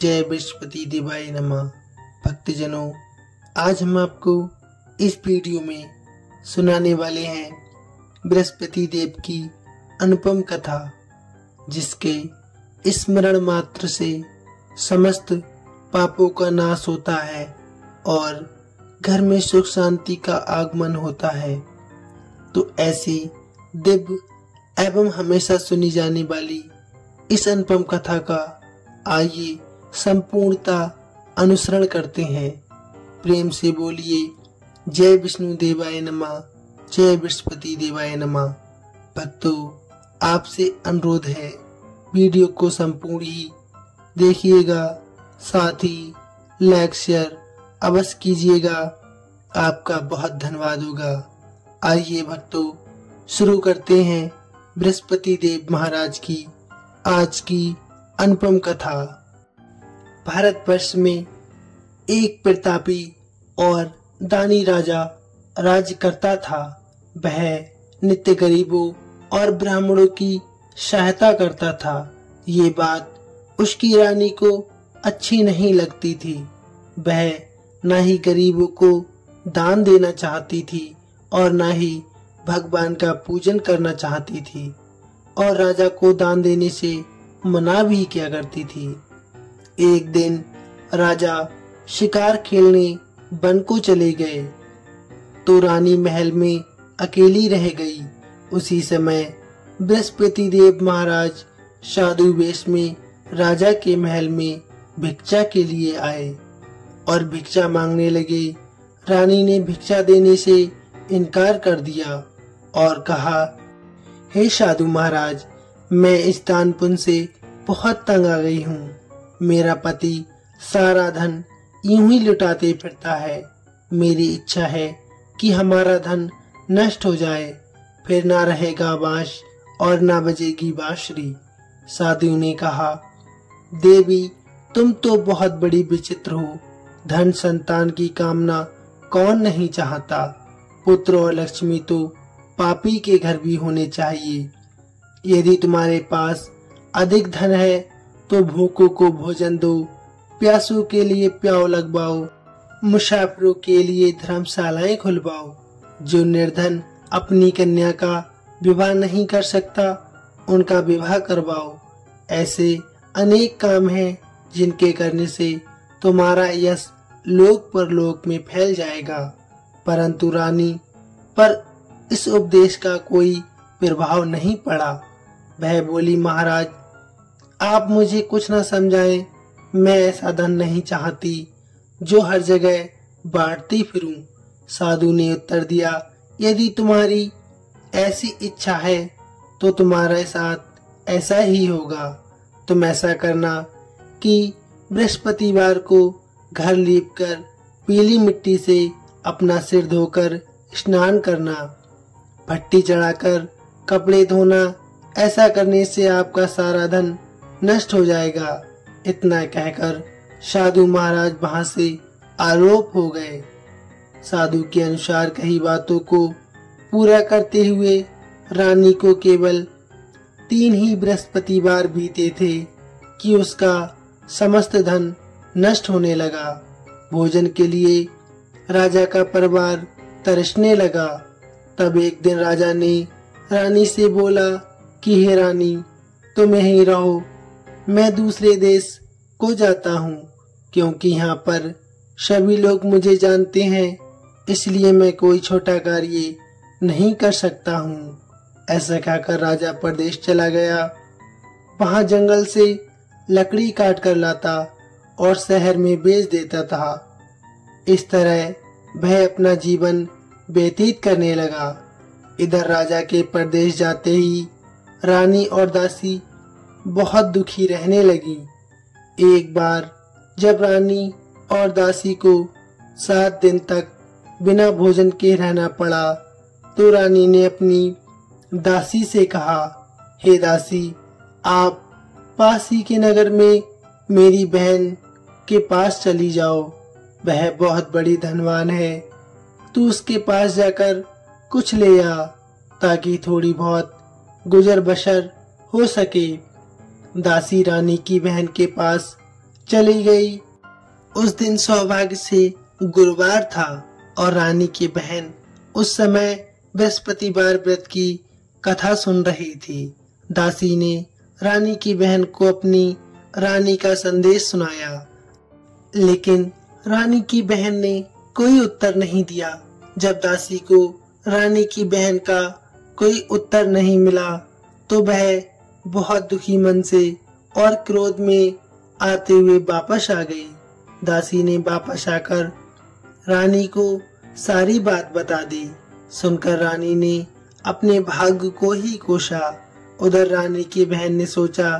जय बृहस्पति देवाय नमः। भक्तजनों, आज हम आपको इस वीडियो में सुनाने वाले हैं बृहस्पति देव की अनुपम कथा, जिसके स्मरण मात्र से समस्त पापों का नाश होता है और घर में सुख शांति का आगमन होता है। तो ऐसी दिव्य एवं हमेशा सुनी जाने वाली इस अनुपम कथा का आइए संपूर्णता अनुसरण करते हैं। प्रेम से बोलिए जय विष्णु देवाय नमः, जय बृहस्पति देवाय नमः। भक्तों, आपसे अनुरोध है, वीडियो को संपूर्ण ही देखिएगा, साथ ही लाइक शेयर अवश्य कीजिएगा, आपका बहुत धन्यवाद होगा। आइए भक्तों, शुरू करते हैं बृहस्पति देव महाराज की आज की अनुपम कथा। भारतवर्ष में एक प्रतापी और दानी राजा राज्य करता था। वह नित्य गरीबों और ब्राह्मणों की सहायता करता था। ये बात उसकी रानी को अच्छी नहीं लगती थी। वह न ही गरीबों को दान देना चाहती थी और न ही भगवान का पूजन करना चाहती थी, और राजा को दान देने से मना भी किया करती थी। एक दिन राजा शिकार खेलने वन को चले गए तो रानी महल में अकेली रह गई। उसी समय बृहस्पति देव महाराज साधु वेश में राजा के महल में भिक्षा के लिए आए और भिक्षा मांगने लगे। रानी ने भिक्षा देने से इनकार कर दिया और कहा, हे साधु महाराज, मैं इस दान पुण्य से बहुत तंग आ गई हूँ। मेरा पति सारा धन यूं ही लुटाते फिरता है। मेरी इच्छा है कि हमारा धन नष्ट हो जाए, फिर ना रहेगा बांस और ना बजेगी बांसुरी। साधु ने कहा, देवी, तुम तो बहुत बड़ी विचित्र हो। धन संतान की कामना कौन नहीं चाहता। पुत्र और लक्ष्मी तो पापी के घर भी होने चाहिए। यदि तुम्हारे पास अधिक धन है तो भूखों को भोजन दो, प्यासों के लिए प्याऊ लगवाओ, मुसाफिरों के लिए धर्मशालाएं खुलवाओ। जो निर्धन अपनी कन्या का विवाह नहीं कर सकता, उनका विवाह करवाओ। ऐसे अनेक काम हैं जिनके करने से तुम्हारा यश लोक परलोक में फैल जाएगा। परंतु रानी पर इस उपदेश का कोई प्रभाव नहीं पड़ा। वह बोली, महाराज, आप मुझे कुछ न समझाएं। मैं ऐसा धन नहीं चाहती जो हर जगह बांटती फिरूं। साधु ने उत्तर दिया, यदि तुम्हारी ऐसी इच्छा है तो तुम्हारे साथ ऐसा ही होगा। तुम ऐसा करना कि बृहस्पतिवार को घर लीपकर पीली मिट्टी से अपना सिर धोकर स्नान करना, भट्टी चढ़ाकर कपड़े धोना। ऐसा करने से आपका सारा धन नष्ट हो जाएगा। इतना कहकर साधु महाराज वहां से आरोप हो गए। साधु के अनुसार कही बातों को पूरा करते हुए रानी को केवल 3 ही बृहस्पतिवार बीते थे कि उसका समस्त धन नष्ट होने लगा। भोजन के लिए राजा का परिवार तरसने लगा। तब एक दिन राजा ने रानी से बोला कि हे रानी, तुम यहीं रहो, मैं दूसरे देश को जाता हूँ, क्योंकि यहाँ पर सभी लोग मुझे जानते हैं, इसलिए मैं कोई छोटा कार्य नहीं कर सकता हूँ। ऐसा कहकर राजा परदेश चला गया। वहाँ जंगल से लकड़ी काट कर लाता और शहर में बेच देता था। इस तरह वह अपना जीवन व्यतीत करने लगा। इधर राजा के परदेश जाते ही रानी और दासी बहुत दुखी रहने लगी। एक बार जब रानी और दासी को 7 दिन तक बिना भोजन के रहना पड़ा तो रानी ने अपनी दासी से कहा, हे दासी, आप पास ही के नगर में मेरी बहन के पास चली जाओ। वह बहुत बड़ी धनवान है। तू उसके पास जाकर कुछ ले आ, ताकि थोड़ी बहुत गुजर बसर हो सके। दासी रानी की बहन के पास चली गई। उस दिन सौभाग्य से गुरुवार था और रानी की बहन उस समय बृहस्पतिवार व्रत की कथा सुन रही थी। दासी ने रानी की बहन को अपनी रानी का संदेश सुनाया, लेकिन रानी की बहन ने कोई उत्तर नहीं दिया। जब दासी को रानी की बहन का कोई उत्तर नहीं मिला तो वह बहुत दुखी मन से और क्रोध में आते हुए वापस आ गई। दासी ने वापस आकर रानी को सारी बात बता दी। सुनकर रानी ने अपने भाग्य को ही कोसा। उधर रानी की बहन ने सोचा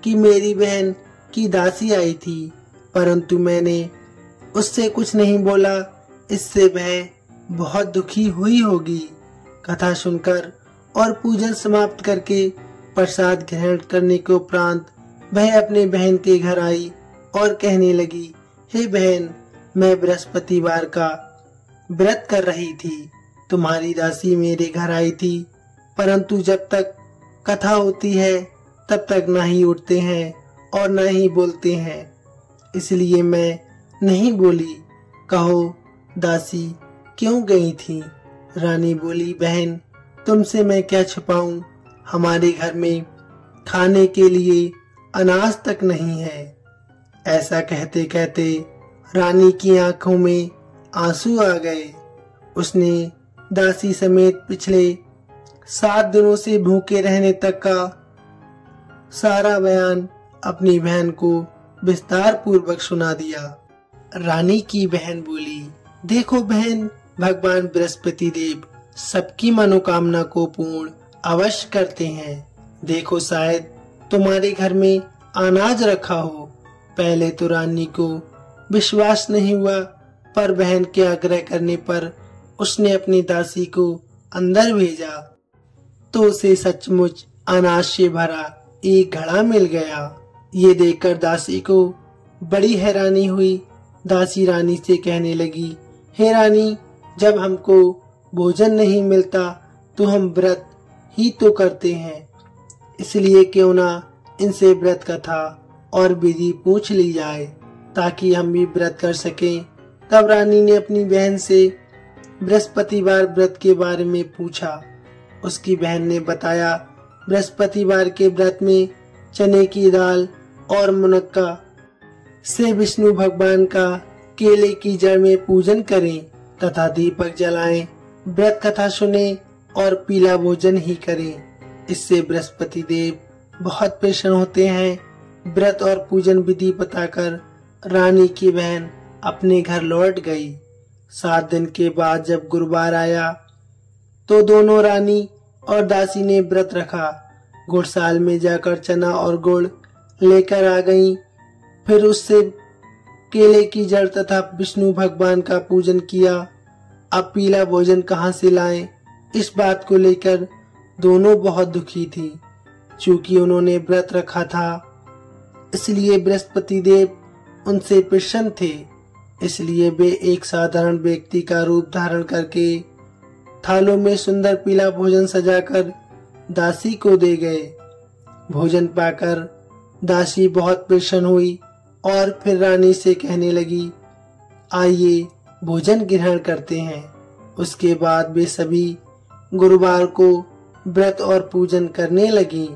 कि मेरी बहन की दासी आई थी, परंतु मैंने उससे कुछ नहीं बोला, इससे वह बहुत दुखी हुई होगी। कथा सुनकर और पूजन समाप्त करके प्रसाद ग्रहण करने के उपरांत वह अपने बहन के घर आई और कहने लगी, हे बहन, मैं बृहस्पतिवार का व्रत कर रही थी। तुम्हारी दासी मेरे घर आई थी, परंतु जब तक कथा होती है तब तक ना ही उठते हैं और ना ही बोलते हैं, इसलिए मैं नहीं बोली। कहो दासी क्यों गई थी? रानी बोली, बहन तुमसे मैं क्या छुपाऊं, हमारे घर में खाने के लिए अनाज तक नहीं है। ऐसा कहते कहते रानी की आंखों में आंसू आ गए। उसने दासी समेत पिछले 7 दिनों से भूखे रहने तक का सारा बयान अपनी बहन को विस्तार पूर्वक सुना दिया। रानी की बहन बोली, देखो बहन, भगवान बृहस्पति देव सबकी मनोकामना को पूर्ण अवश्य करते हैं। देखो शायद तुम्हारे घर में अनाज रखा हो। पहले तो रानी को विश्वास नहीं हुआ, पर बहन के आग्रह करने पर उसने अपनी दासी को अंदर भेजा तो उसे सचमुच अनाज से भरा एक घड़ा मिल गया। ये देखकर दासी को बड़ी हैरानी हुई। दासी रानी से कहने लगी, हे रानी, जब हमको भोजन नहीं मिलता तो हम व्रत ही तो करते हैं, इसलिए क्यों ना इनसे व्रत कथा और विधि पूछ ली जाए ताकि हम भी व्रत कर सकें। तब रानी ने अपनी बहन से बृहस्पतिवार व्रत के बारे में पूछा। उसकी बहन ने बताया, बृहस्पतिवार के व्रत में चने की दाल और मुनक्का से विष्णु भगवान का केले की जड़ में पूजन करें तथा दीपक जलाएं, व्रत कथा सुने और पीला भोजन ही करें। इससे बृहस्पति देव बहुत प्रसन्न होते हैं। व्रत और पूजन विधि बताकर रानी की बहन अपने घर लौट गई। 7 दिन के बाद जब गुरुवार आया तो दोनों रानी और दासी ने व्रत रखा। गुड़साल में जाकर चना और गुड़ लेकर आ गईं। फिर उससे केले की जड़ तथा विष्णु भगवान का पूजन किया। अब पीला भोजन कहाँ से लाएं, इस बात को लेकर दोनों बहुत दुखी थी। चूंकि उन्होंने व्रत रखा था इसलिए बृहस्पति देव उनसे प्रसन्न थे, इसलिए वे एक साधारण व्यक्ति का रूप धारण करके थालों में सुंदर पीला भोजन सजाकर दासी को दे गए। भोजन पाकर दासी बहुत प्रसन्न हुई और फिर रानी से कहने लगी, आइए भोजन ग्रहण करते हैं। उसके बाद वे सभी गुरुवार को व्रत और पूजन करने लगी।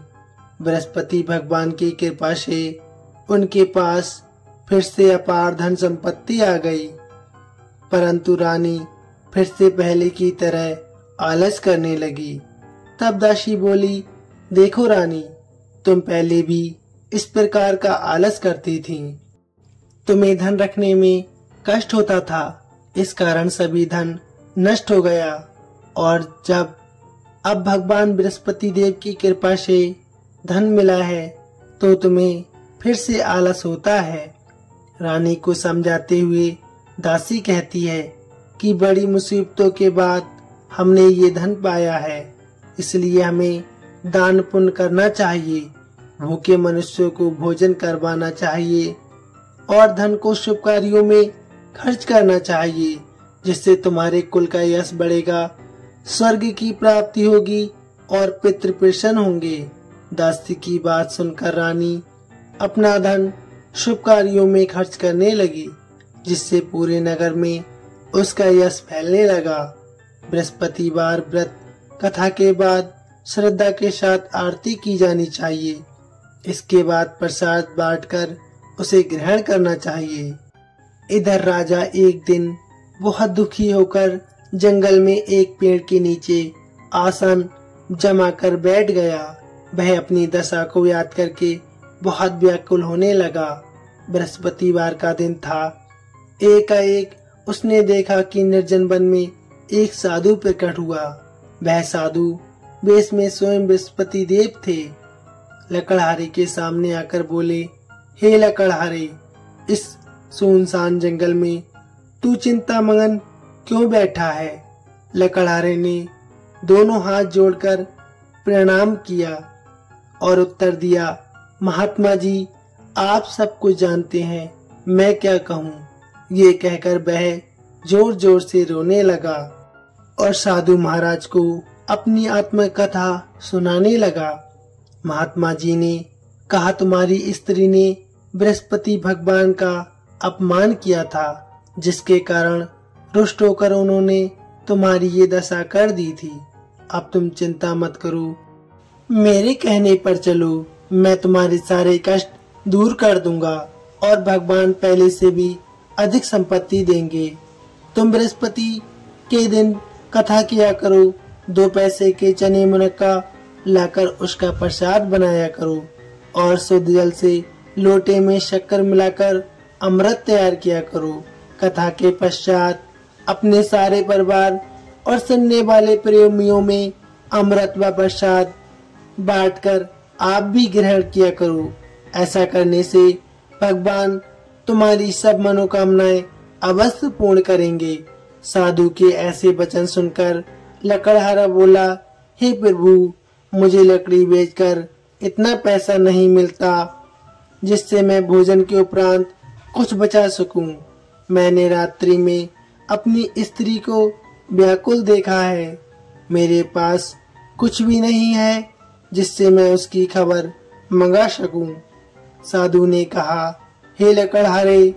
बृहस्पति भगवान की कृपा से उनके पास फिर से अपार धन संपत्ति आ गई, परंतु रानी फिर से पहले की तरह आलस करने लगी। तब दासी बोली, देखो रानी, तुम पहले भी इस प्रकार का आलस करती थी। तुम्हें धन रखने में कष्ट होता था, इस कारण सभी धन नष्ट हो गया, और जब अब भगवान बृहस्पति देव की कृपा से धन मिला है तो तुम्हें फिर से आलस होता है। रानी को समझाते हुए दासी कहती है कि बड़ी मुसीबतों के बाद हमने ये धन पाया है, इसलिए हमें दान पुण्य करना चाहिए, भूखे मनुष्यों को भोजन करवाना चाहिए और धन को शुभ कार्यों में खर्च करना चाहिए, जिससे तुम्हारे कुल का यश बढ़ेगा, स्वर्ग की प्राप्ति होगी और पितृ प्रसन्न होंगे। दासी की बात सुनकर रानी अपना धन शुभ कार्यों में खर्च करने लगी, जिससे पूरे नगर में उसका यश फैलने लगा। बृहस्पतिवार व्रत कथा के बाद श्रद्धा के साथ आरती की जानी चाहिए। इसके बाद प्रसाद बांटकर उसे ग्रहण करना चाहिए। इधर राजा एक दिन बहुत दुखी होकर जंगल में एक पेड़ के नीचे आसन जमा कर बैठ गया। वह अपनी दशा को याद करके बहुत व्याकुल होने लगा। बृहस्पतिवार का दिन था। एकाएक उसने देखा कि निर्जन वन में एक साधु प्रकट हुआ। वह साधु वेश में स्वयं बृहस्पति देव थे। लकड़हारे के सामने आकर बोले, हे लकड़हारे, इस सुनसान जंगल में तू चिंता मगन क्यों बैठा है? लकड़हारे ने दोनों हाथ जोड़कर प्रणाम किया और उत्तर दिया, महात्मा जी, आप सब कुछ जानते हैं, मैं क्या कहूँ। ये कहकर वह जोर जोर से रोने लगा और साधु महाराज को अपनी आत्मकथा सुनाने लगा। महात्मा जी ने कहा, तुम्हारी स्त्री ने बृहस्पति भगवान का अपमान किया था, जिसके कारण रुष्ट होकर उन्होंने तुम्हारी ये दशा कर दी थी। अब तुम चिंता मत करो, मेरे कहने पर चलो, मैं तुम्हारे सारे कष्ट दूर कर दूंगा और भगवान पहले से भी अधिक संपत्ति देंगे। तुम बृहस्पति के दिन कथा किया करो, 2 पैसे के चने मुनक्का लाकर उसका प्रसाद बनाया करो और शुद्ध जल से लोटे में शक्कर मिलाकर अमृत तैयार किया करो। कथा के पश्चात अपने सारे परिवार और सुनने वाले प्रेमियों में अमृत व प्रसाद बांटकर आप भी ग्रहण किया करो। ऐसा करने से भगवान तुम्हारी सब मनोकामनाएं अवश्य पूर्ण करेंगे। साधु के ऐसे वचन सुनकर लकड़हारा बोला, हे प्रभु, मुझे लकड़ी बेचकर इतना पैसा नहीं मिलता जिससे मैं भोजन के उपरांत कुछ बचा सकूं। मैंने रात्रि में अपनी स्त्री को व्याकुल देखा है। मेरे पास कुछ भी नहीं है जिससे मैं उसकी खबर मंगा सकूं। साधु ने कहा, हे लकड़हारे,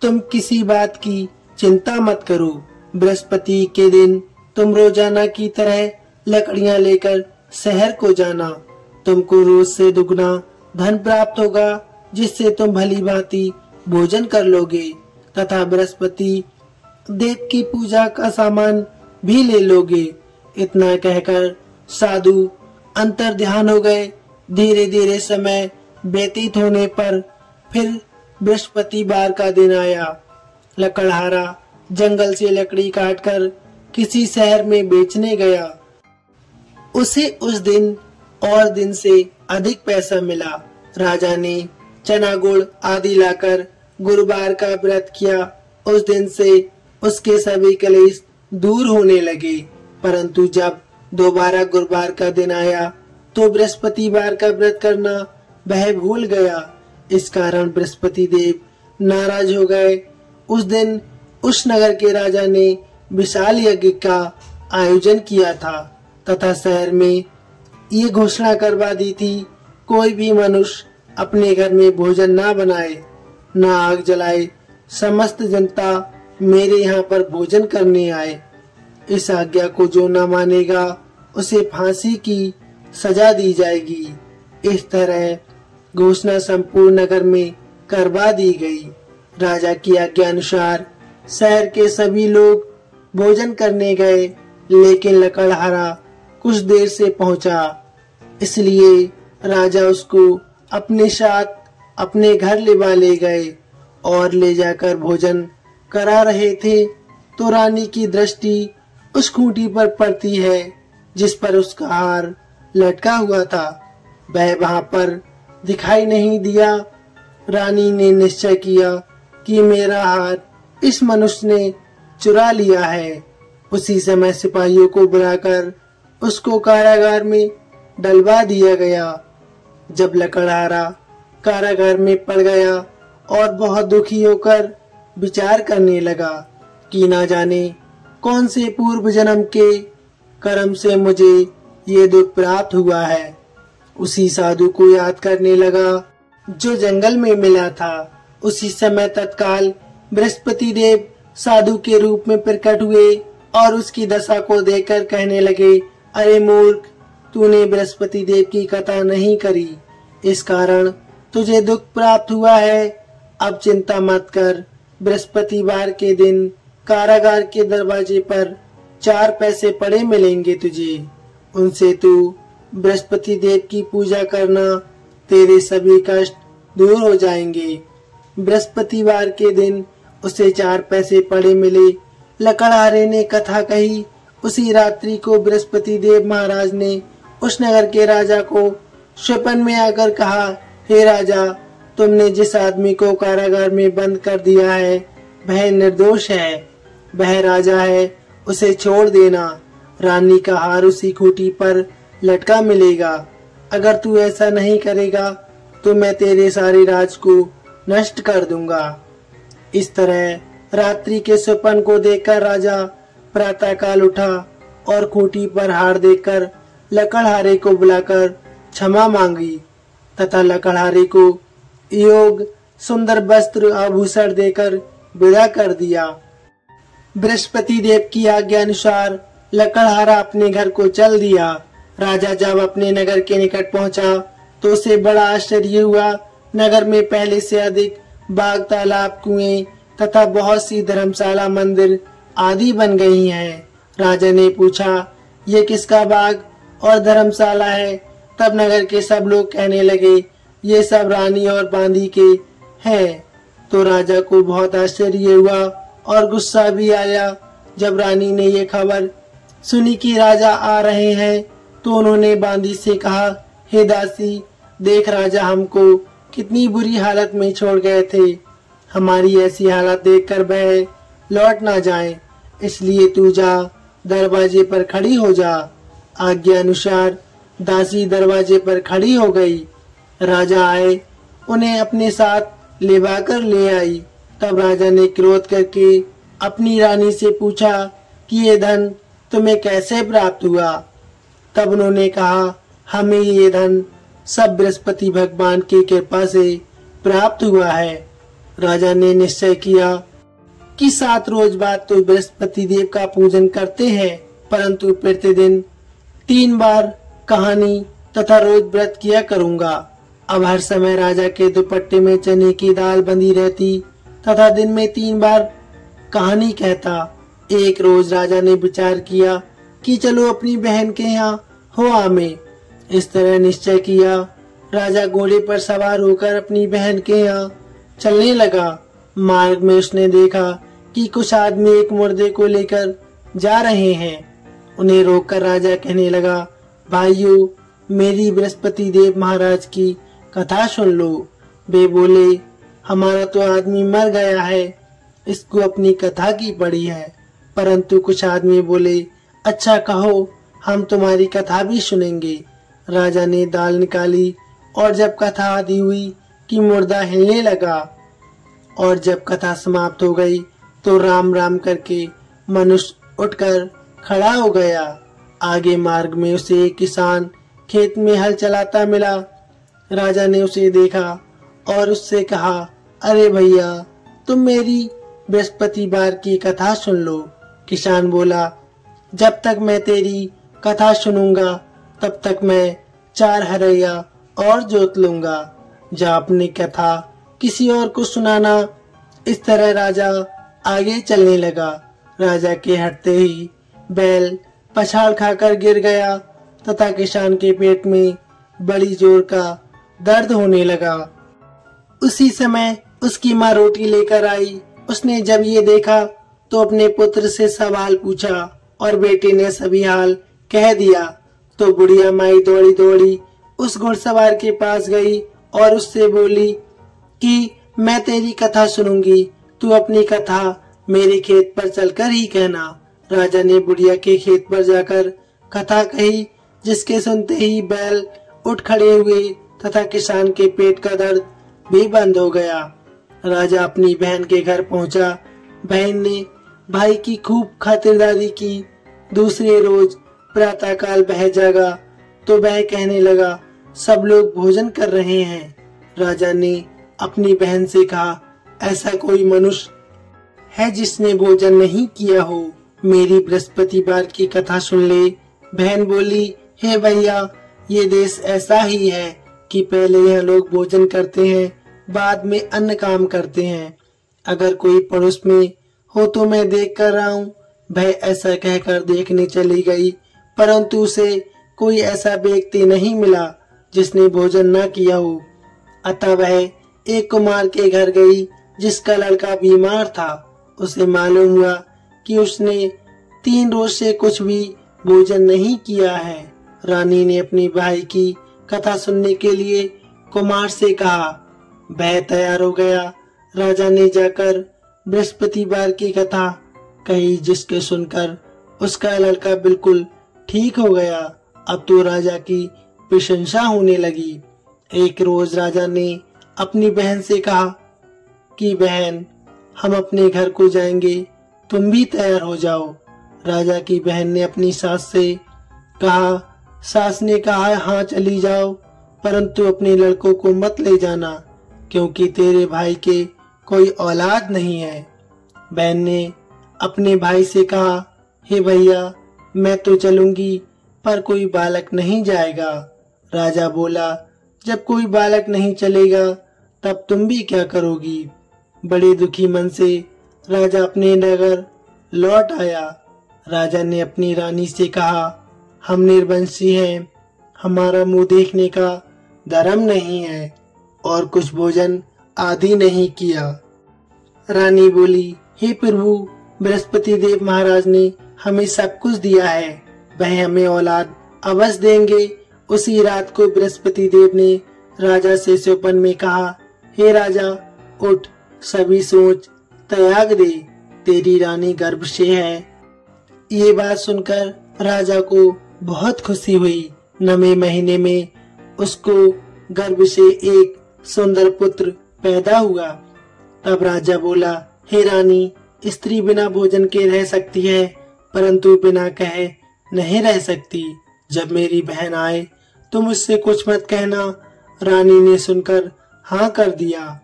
तुम किसी बात की चिंता मत करो। बृहस्पति के दिन तुम रोजाना की तरह लकड़ियां लेकर शहर को जाना। तुमको रोज से दुगना धन प्राप्त होगा, जिससे तुम भली भांति भोजन कर लोगे तथा बृहस्पति देव की पूजा का सामान भी ले लोगे। इतना कहकर साधु अंतर ध्यान हो गए। धीरे धीरे समय व्यतीत होने पर फिर बृहस्पतिवार का दिन आया। लकड़हारा जंगल से लकड़ी काटकर किसी शहर में बेचने गया। उसे उस दिन और दिन से अधिक पैसा मिला। राजा ने चना गुड़ आदि लाकर गुरुवार का व्रत किया। उस दिन से उसके सभी क्लेश दूर होने लगे। परंतु जब दोबारा गुरुवार का दिन आया तो बृहस्पतिवार का व्रत करना वह भूल गया। इस कारण बृहस्पति देव नाराज हो गए। उस दिन उस नगर के राजा ने विशाल यज्ञ का आयोजन किया था तथा शहर में ये घोषणा करवा दी थी, कोई भी मनुष्य अपने घर में भोजन ना बनाए, ना आग जलाए। समस्त जनता मेरे यहाँ पर भोजन करने आए। इस आज्ञा को जो न मानेगा उसे फांसी की सजा दी जाएगी। इस तरह घोषणा संपूर्ण नगर में करवा दी गई। राजा की आज्ञा अनुसार शहर के सभी लोग भोजन करने गए, लेकिन लकड़हारा कुछ देर से पहुंचा। इसलिए राजा उसको अपने साथ अपने घर ले गए और ले जाकर भोजन करा रहे थे तो रानी की दृष्टि उस खूंटी पर पड़ती है जिस पर उसका हार लटका हुआ था। वह वहां पर दिखाई नहीं दिया। रानी ने निश्चय किया कि मेरा हार इस मनुष्य ने चुरा लिया है। उसी समय सिपाहियों को बुलाकर उसको कारागार में डलवा दिया गया। जब लकड़हारा कारागार में पड़ गया और बहुत दुखी होकर विचार करने लगा कि ना जाने कौन से पूर्व जन्म के कर्म से मुझे ये दुख प्राप्त हुआ है। उसी साधु को याद करने लगा जो जंगल में मिला था। उसी समय तत्काल बृहस्पति देव साधु के रूप में प्रकट हुए और उसकी दशा को देखकर कहने लगे, अरे मूर्ख, तूने बृहस्पति देव की कथा नहीं करी, इस कारण तुझे दुख प्राप्त हुआ है। अब चिंता मत कर, बृहस्पतिवार के दिन कारागार के दरवाजे पर 4 पैसे पड़े मिलेंगे तुझे। उनसे तू बृहस्पति देव की पूजा करना, तेरे सभी कष्ट दूर हो जाएंगे। बृहस्पतिवार के दिन उसे 4 पैसे पड़े मिले। लकड़हारे ने कथा कही। उसी रात्रि को बृहस्पति देव महाराज ने उस नगर के राजा को स्वप्न में आकर कहा, हे राजा, तुमने जिस आदमी को कारागार में बंद कर दिया है वह निर्दोष है, वह राजा है, उसे छोड़ देना। रानी का हार उसी खूंटी पर लटका मिलेगा। अगर तू ऐसा नहीं करेगा तो मैं तेरे सारे राज को नष्ट कर दूंगा। इस तरह रात्रि के स्वप्न को देखकर राजा प्रातःकाल उठा और खूंटी पर हार देखकर लकड़हारे को बुलाकर क्षमा मांगी तथा लकड़हारे को योग सुंदर वस्त्र आभूषण देकर विदा कर दिया। बृहस्पति देव की आज्ञा अनुसार लकड़हारा अपने घर को चल दिया। राजा जब अपने नगर के निकट पहुंचा तो उसे बड़ा आश्चर्य हुआ। नगर में पहले से अधिक बाग, तालाब, कुएं तथा बहुत सी धर्मशाला, मंदिर आदि बन गई हैं। राजा ने पूछा, ये किसका बाग और धर्मशाला है? तब नगर के सब लोग कहने लगे, ये सब रानी और बांदी के हैं। तो राजा को बहुत आश्चर्य हुआ और गुस्सा भी आया। जब रानी ने ये खबर सुनी कि राजा आ रहे हैं तो उन्होंने बांदी से कहा, हे दासी, देख राजा हमको कितनी बुरी हालत में छोड़ गए थे। हमारी ऐसी हालत देखकर वह लौट ना जाए, इसलिए तू जा, दरवाजे पर खड़ी हो जा। आज्ञा अनुसार दासी दरवाजे पर खड़ी हो गई। राजा आए, उन्हें अपने साथ लेवाकर ले आई। तब राजा ने क्रोध करके अपनी रानी से पूछा कि ये धन तुम्हें कैसे प्राप्त हुआ? तब उन्होंने कहा, हमें ये धन सब बृहस्पति भगवान की कृपा से प्राप्त हुआ है। राजा ने निश्चय किया कि 7 रोज बाद तो बृहस्पति देव का पूजन करते हैं, परंतु प्रतिदिन 3 बार कहानी तथा रोज व्रत किया करूंगा। अब हर समय राजा के दुपट्टे में चने की दाल बंधी रहती तथा दिन में 3 बार कहानी कहता। एक रोज राजा ने विचार किया कि चलो अपनी बहन के यहाँ हो आमे। इस तरह निश्चय किया। राजा घोड़े पर सवार होकर अपनी बहन के यहाँ चलने लगा। मार्ग में उसने देखा कि कुछ आदमी एक मुर्दे को लेकर जा रहे हैं। उन्हें रोककर राजा कहने लगा, भाइयों, मेरी बृहस्पति देव महाराज की कथा सुन लो। वे बोले, हमारा तो आदमी मर गया है, इसको अपनी कथा की पड़ी है। परंतु कुछ आदमी बोले, अच्छा कहो, हम तुम्हारी कथा भी सुनेंगे। राजा ने दाल निकाली और जब कथा आदि हुई कि मुर्दा हिलने लगा और जब कथा समाप्त हो गई तो राम राम करके मनुष्य उठकर खड़ा हो गया। आगे मार्ग में उसे एक किसान खेत में हल चलाता मिला। राजा ने उसे देखा और उससे कहा, अरे भैया, तुम मेरी बृहस्पतिवार की कथा सुन लो। किसान बोला, जब तक मैं तेरी कथा सुनूंगा तब तक मैं 4 हरैया और जोत लूंगा। जा अपनी कथा किसी और को सुनाना। इस तरह राजा आगे चलने लगा। राजा के हटते ही बैल पछाड़ खाकर गिर गया तथा किसान के पेट में बड़ी जोर का दर्द होने लगा। उसी समय उसकी माँ रोटी लेकर आई। उसने जब ये देखा तो अपने पुत्र से सवाल पूछा और बेटे ने सभी हाल कह दिया। तो बुढ़िया माई दौड़ी दौड़ी उस घुड़सवार के पास गई और उससे बोली कि मैं तेरी कथा सुनूंगी, तू अपनी कथा मेरे खेत पर चलकर ही कहना। राजा ने बुढ़िया के खेत पर जाकर कथा कही, जिसके सुनते ही बैल उठ खड़े हुए तथा किसान के पेट का दर्द भी बंद हो गया। राजा अपनी बहन के घर पहुंचा। बहन ने भाई की खूब खातिरदारी की। दूसरे रोज प्रातःकाल वह जागा तो वह कहने लगा, सब लोग भोजन कर रहे हैं। राजा ने अपनी बहन से कहा, ऐसा कोई मनुष्य है जिसने भोजन नहीं किया हो? मेरी बृहस्पतिवार की कथा सुन ले। बहन बोली, हे भैया, ये देश ऐसा ही है कि पहले यह लोग भोजन करते हैं, बाद में अन्य काम करते हैं। अगर कोई पड़ोस में हो तो मैं देख कर रहा हूँ। वह ऐसा कहकर देखने चली गई, परंतु उसे कोई ऐसा व्यक्ति नहीं मिला जिसने भोजन न किया हो। अतः वह एक कुमार के घर गई जिसका लड़का बीमार था। उसे मालूम हुआ कि उसने 3 रोज से कुछ भी भोजन नहीं किया है। रानी ने अपनी भाई की कथा सुनने के लिए कुमार से कहा। वह तैयार हो गया। राजा ने जाकर बृहस्पतिवार की कथा कही, जिसके सुनकर उसका लड़का बिल्कुल ठीक हो गया। अब तो राजा की प्रशंसा होने लगी। एक रोज राजा ने अपनी बहन से कहा कि बहन, हम अपने घर को जाएंगे, तुम भी तैयार हो जाओ। राजा की बहन ने अपनी सास से कहा। सास ने कहा, हाँ चली जाओ, परंतु अपने लड़कों को मत ले जाना, क्योंकि तेरे भाई के कोई औलाद नहीं है। बहन ने अपने भाई से कहा, हे भैया, मैं तो चलूंगी, पर कोई बालक नहीं जाएगा। राजा बोला, जब कोई बालक नहीं चलेगा तब तुम भी क्या करोगी? बड़े दुखी मन से राजा अपने नगर लौट आया। राजा ने अपनी रानी से कहा, हम निर्वंशी हैं, हमारा मुंह देखने का धर्म नहीं है और कुछ भोजन आदि नहीं किया। रानी बोली, हे प्रभु, बृहस्पति देव महाराज ने हमें सब कुछ दिया है, वह हमें औलाद अवश्य देंगे। उसी रात को बृहस्पति देव ने राजा से स्वप्न में कहा, हे राजा, उठ, सभी सोच त्याग दे, तेरी रानी गर्भ से है। ये बात सुनकर राजा को बहुत खुशी हुई। 9वें महीने में उसको गर्भ से एक सुंदर पुत्र पैदा हुआ। तब राजा बोला, हे रानी, स्त्री बिना भोजन के रह सकती है, परंतु बिना कहे नहीं रह सकती। जब मेरी बहन आए तो मुझसे कुछ मत कहना। रानी ने सुनकर हाँ कर दिया।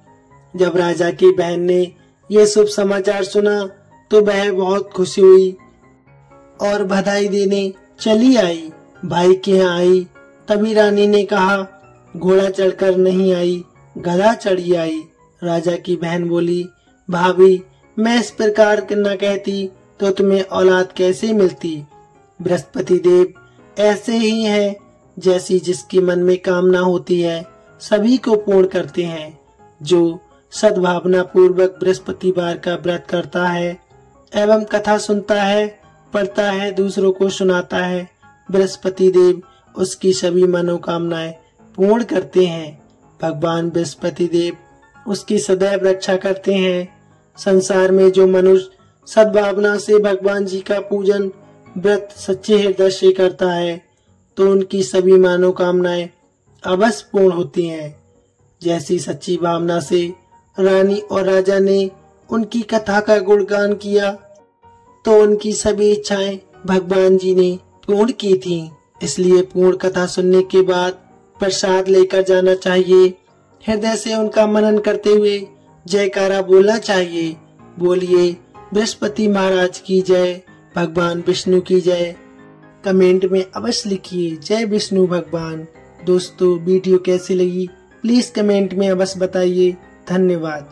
जब राजा की बहन ने यह शुभ समाचार सुना तो वह बहुत खुशी हुई और बधाई देने चली आई। भाई के यहाँ आई, तभी रानी ने कहा, घोड़ा चढ़कर नहीं आई, गधा चढ़ी आई। राजा की बहन बोली, भाभी, मैं इस प्रकार न कहती तो तुम्हें औलाद कैसे मिलती? बृहस्पति देव ऐसे ही है, जैसी जिसकी मन में कामना होती है सभी को पूर्ण करते हैं। जो सद्भावना पूर्वक बृहस्पतिवार का व्रत करता है एवं कथा सुनता है, पढ़ता है, दूसरों को सुनाता है, बृहस्पति देव उसकी सभी मनोकामनाएं पूर्ण करते हैं। भगवान बृहस्पति देव उसकी सदैव रक्षा करते हैं। संसार में जो मनुष्य सद्भावना से भगवान जी का पूजन व्रत सच्चे हृदय से करता है तो उनकी सभी मनोकामनाएं अवश्य पूर्ण होती हैं। जैसी सच्ची भावना से रानी और राजा ने उनकी कथा का गुणगान किया तो उनकी सभी इच्छाएं भगवान जी ने पूर्ण की थीं। इसलिए पूर्ण कथा सुनने के बाद प्रसाद लेकर जाना चाहिए। हृदय से उनका मनन करते हुए जयकारा बोलना चाहिए। बोलिए बृहस्पति महाराज की जय, भगवान विष्णु की जय। कमेंट में अवश्य लिखिए जय विष्णु भगवान। दोस्तों, वीडियो कैसी लगी प्लीज कमेंट में अवश्य बताइए। धन्यवाद।